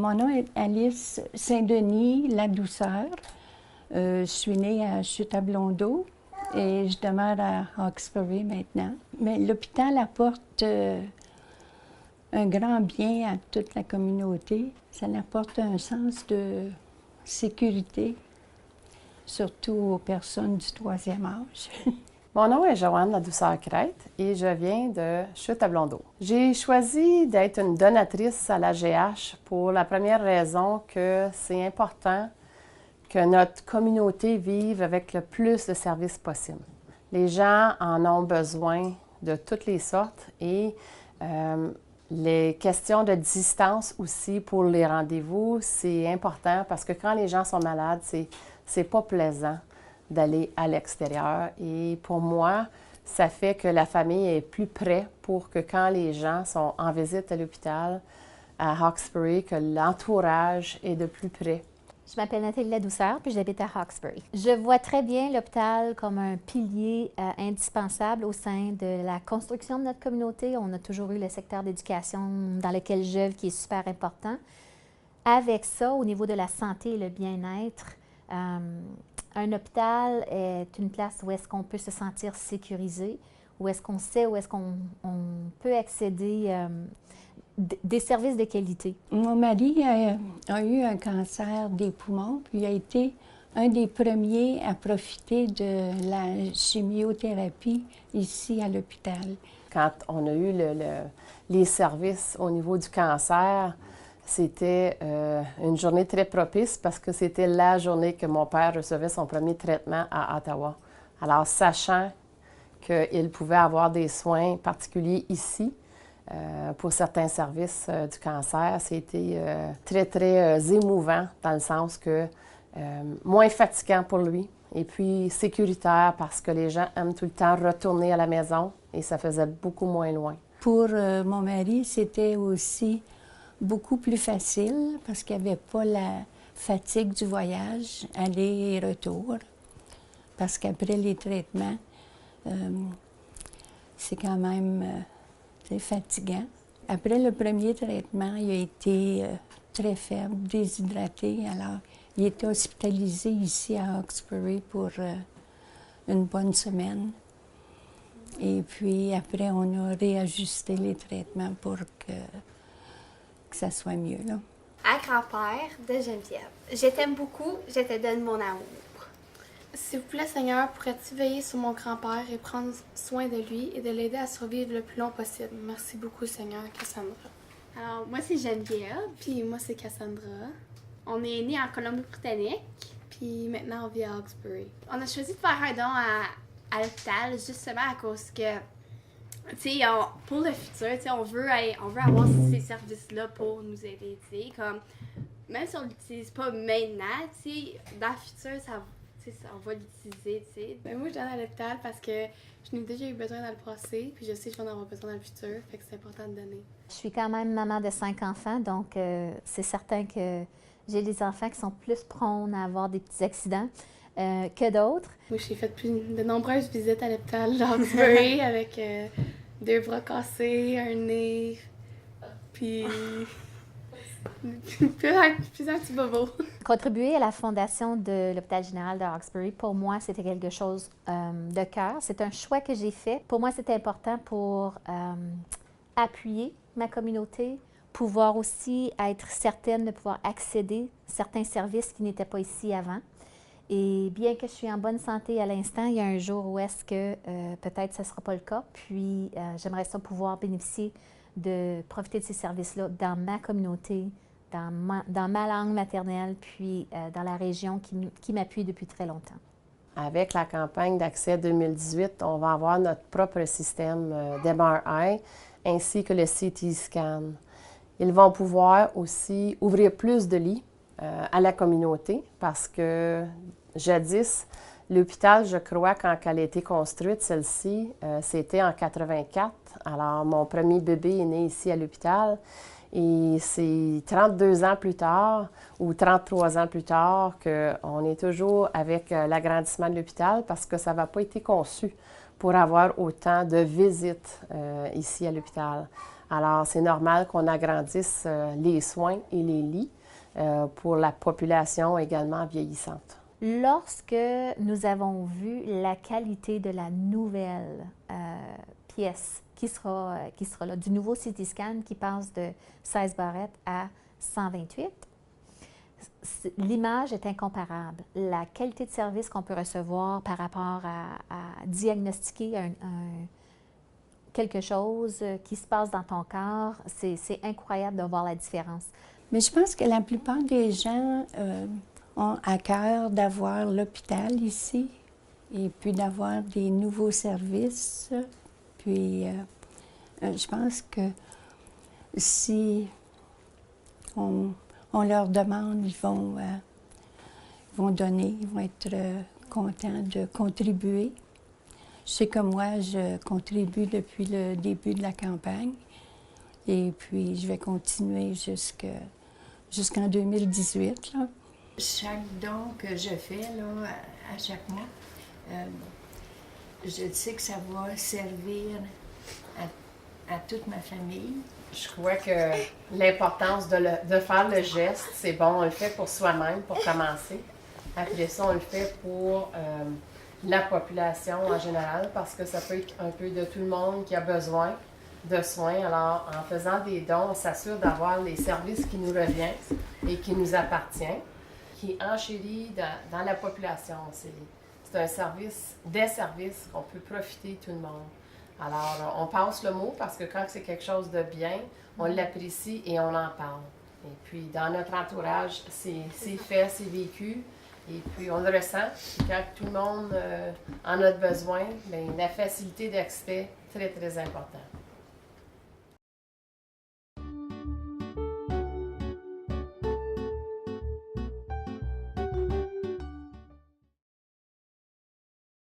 Mon nom est Alice Saint-Denis Ladouceur. Je suis née à Chute-à-Blondeau et je demeure à Hawkesbury maintenant. Mais l'hôpital apporte un grand bien à toute la communauté. Ça apporte un sens de sécurité, surtout aux personnes du troisième âge. Mon nom est Joanne Ladouceur-Crête et je viens de Chute-à-Blondeau. J'ai choisi d'être une donatrice à la GH pour la première raison que c'est important que notre communauté vive avec le plus de services possible. Les gens en ont besoin de toutes les sortes et les questions de distance aussi pour les rendez-vous, c'est important parce que quand les gens sont malades, c'est pas plaisant d'aller à l'extérieur. Et pour moi, ça fait que la famille est plus près pour que quand les gens sont en visite à l'hôpital à Hawkesbury, que l'entourage est de plus près. Je m'appelle Nathalie Ladouceur, puis j'habite à Hawkesbury. Je vois très bien l'hôpital comme un pilier indispensable au sein de la construction de notre communauté. On a toujours eu le secteur d'éducation dans lequel j'œuvre qui est super important. Avec ça, au niveau de la santé et le bien-être, un hôpital est une place où est-ce qu'on peut se sentir sécurisé, où est-ce qu'on sait, où est-ce qu'on peut accéder des services de qualité. Mon mari a eu un cancer des poumons, puis il a été un des premiers à profiter de la chimiothérapie ici à l'hôpital. Quand on a eu les services au niveau du cancer, c'était une journée très propice parce que c'était la journée que mon père recevait son premier traitement à Ottawa. Alors, sachant qu'il pouvait avoir des soins particuliers ici, pour certains services du cancer, c'était très, très émouvant dans le sens que moins fatigant pour lui et puis sécuritaire parce que les gens aiment tout le temps retourner à la maison et ça faisait beaucoup moins loin. Pour mon mari, c'était aussi beaucoup plus facile parce qu'il n'y avait pas la fatigue du voyage, aller et retour. Parce qu'après les traitements, c'est quand même c'est fatigant. Après le premier traitement, il a été très faible, déshydraté. Alors, il était hospitalisé ici à Hawkesbury pour une bonne semaine. Et puis après, on a réajusté les traitements pour que ça soit mieux, là. À grand-père de Geneviève. Je t'aime beaucoup, je te donne mon amour. S'il vous plaît, Seigneur, pourrais-tu veiller sur mon grand-père et prendre soin de lui et de l'aider à survivre le plus long possible? Merci beaucoup, Seigneur. Cassandra. Alors, moi, c'est Geneviève. Puis moi, c'est Cassandra. On est nés en Colombie-Britannique. Puis maintenant, on vit à Hawkesbury. On a choisi de faire un don à l'hôpital justement à cause que, tu sais, pour le futur, tu sais, on veut avoir ces services-là pour nous aider, tu sais, comme, même si on ne l'utilise pas maintenant, tu sais, dans le futur, on va l'utiliser, tu sais. Ben moi, je donne à l'hôpital parce que je n'ai déjà eu besoin dans le passé, puis je sais que je vais en avoir besoin dans le futur, fait que c'est important de donner. Je suis quand même maman de 5 enfants, donc c'est certain que j'ai des enfants qui sont plus prônes à avoir des petits accidents que d'autres. Moi, j'ai fait de nombreuses visites à l'hôpital d'Hawkesbury avec 2 bras cassés, un nez, puis plusieurs petits bobos. Contribuer à la fondation de l'Hôpital général de Hawkesbury, pour moi, c'était quelque chose de cœur. C'est un choix que j'ai fait. Pour moi, c'était important pour appuyer ma communauté, pouvoir aussi être certaine de pouvoir accéder à certains services qui n'étaient pas ici avant. Et bien que je suis en bonne santé à l'instant, il y a un jour où est-ce que peut-être ce ne sera pas le cas. Puis j'aimerais ça pouvoir bénéficier de profiter de ces services-là dans ma communauté, dans ma langue maternelle, puis dans la région qui m'appuie depuis très longtemps. Avec la campagne d'accès 2018, on va avoir notre propre système d'MRI ainsi que le CT scan. Ils vont pouvoir aussi ouvrir plus de lits à la communauté parce que jadis, l'hôpital, je crois, quand elle a été construite, celle-ci, c'était en 84. Alors, mon premier bébé est né ici à l'hôpital et c'est 32 ans plus tard ou 33 ans plus tard qu'on est toujours avec l'agrandissement de l'hôpital parce que ça n'a pas été conçu pour avoir autant de visites ici à l'hôpital. Alors, c'est normal qu'on agrandisse les soins et les lits. pour la population également vieillissante. Lorsque nous avons vu la qualité de la nouvelle pièce qui sera là, du nouveau CT scan qui passe de 16 barrettes à 128, l'image est incomparable. La qualité de service qu'on peut recevoir par rapport à diagnostiquer quelque chose qui se passe dans ton corps, c'est incroyable de voir la différence. Mais je pense que la plupart des gens ont à cœur d'avoir l'hôpital ici et puis d'avoir des nouveaux services. Puis je pense que si on leur demande, ils vont donner, ils vont être contents de contribuer. Je sais que moi, je contribue depuis le début de la campagne et puis je vais continuer jusqu'en 2018. Là. Chaque don que je fais là, à chaque mois, je sais que ça va servir à toute ma famille. Je crois que l'importance de faire le geste, c'est bon, on le fait pour soi-même, pour commencer. Après ça, on le fait pour la population en général, parce que ça peut être un peu de tout le monde qui a besoin de soins. Alors, en faisant des dons, on s'assure d'avoir les services qui nous reviennent et qui nous appartiennent, qui enchérit dans la population. C'est un service, des services qu'on peut profiter tout le monde. Alors, on passe le mot parce que quand c'est quelque chose de bien, on l'apprécie et on en parle. Et puis, dans notre entourage, c'est fait, c'est vécu. Et puis, on le ressent. Quand tout le monde en a besoin, bien, la facilité d'accès, très, très important.